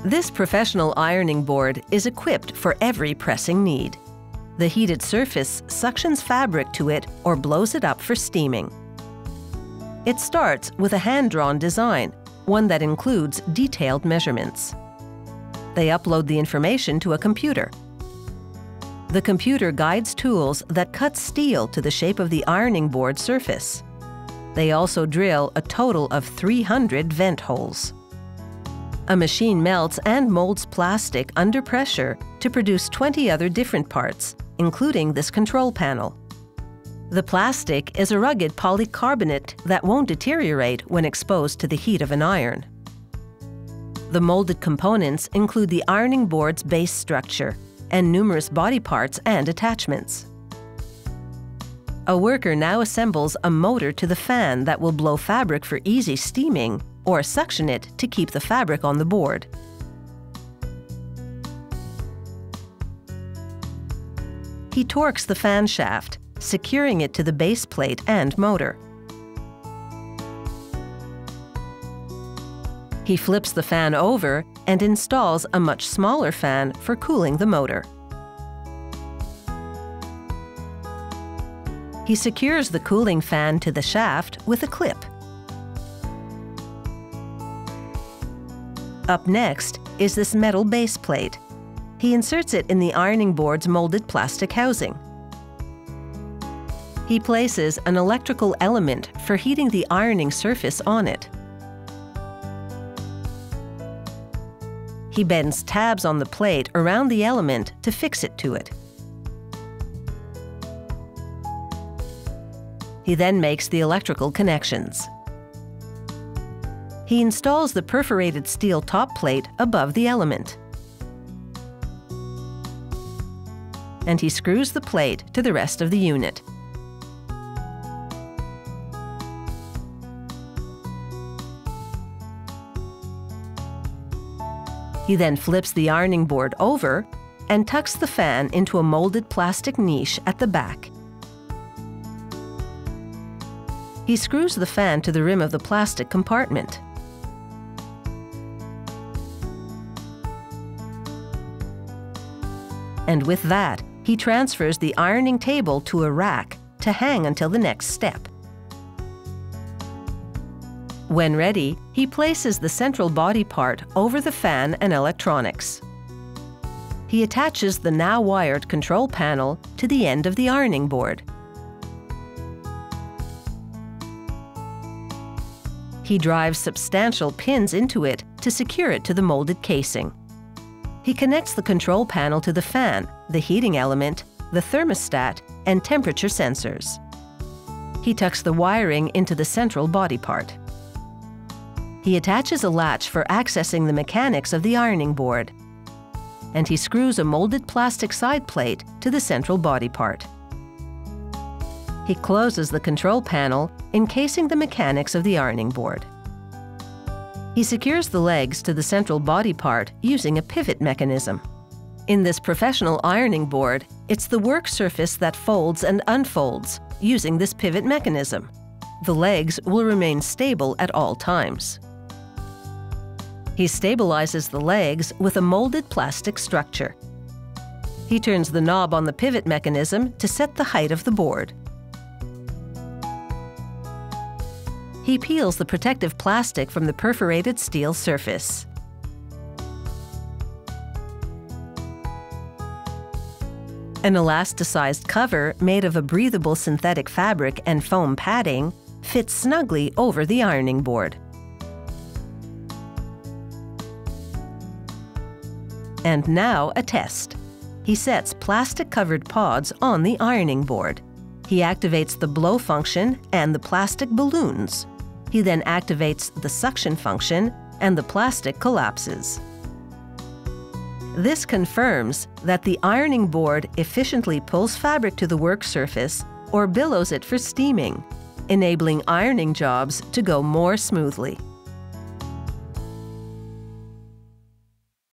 This professional ironing board is equipped for every pressing need. The heated surface suctions fabric to it or blows it up for steaming. It starts with a hand-drawn design, one that includes detailed measurements. They upload the information to a computer. The computer guides tools that cut steel to the shape of the ironing board surface. They also drill a total of 300 vent holes. A machine melts and molds plastic under pressure to produce 20 other different parts, including this control panel. The plastic is a rugged polycarbonate that won't deteriorate when exposed to the heat of an iron. The molded components include the ironing board's base structure and numerous body parts and attachments. A worker now assembles a motor to the fan that will blow fabric for easy steaming or suction it to keep the fabric on the board. He torques the fan shaft, securing it to the base plate and motor. He flips the fan over and installs a much smaller fan for cooling the motor. He secures the cooling fan to the shaft with a clip. Up next is this metal base plate. He inserts it in the ironing board's molded plastic housing. He places an electrical element for heating the ironing surface on it. He bends tabs on the plate around the element to fix it to it. He then makes the electrical connections. He installs the perforated steel top plate above the element. And he screws the plate to the rest of the unit. He then flips the ironing board over and tucks the fan into a molded plastic niche at the back. He screws the fan to the rim of the plastic compartment. And with that, he transfers the ironing table to a rack to hang until the next step. When ready, he places the central body part over the fan and electronics. He attaches the now wired control panel to the end of the ironing board. He drives substantial pins into it to secure it to the molded casing. He connects the control panel to the fan, the heating element, the thermostat, and temperature sensors. He tucks the wiring into the central body part. He attaches a latch for accessing the mechanics of the ironing board. And he screws a molded plastic side plate to the central body part. He closes the control panel, encasing the mechanics of the ironing board. He secures the legs to the central body part using a pivot mechanism. In this professional ironing board, it's the work surface that folds and unfolds using this pivot mechanism. The legs will remain stable at all times. He stabilizes the legs with a molded plastic structure. He turns the knob on the pivot mechanism to set the height of the board. He peels the protective plastic from the perforated steel surface. An elasticized cover made of a breathable synthetic fabric and foam padding fits snugly over the ironing board. And now a test. He sets plastic-covered pods on the ironing board. He activates the blow function and the plastic balloons. He then activates the suction function and the plastic collapses. This confirms that the ironing board efficiently pulls fabric to the work surface or billows it for steaming, enabling ironing jobs to go more smoothly.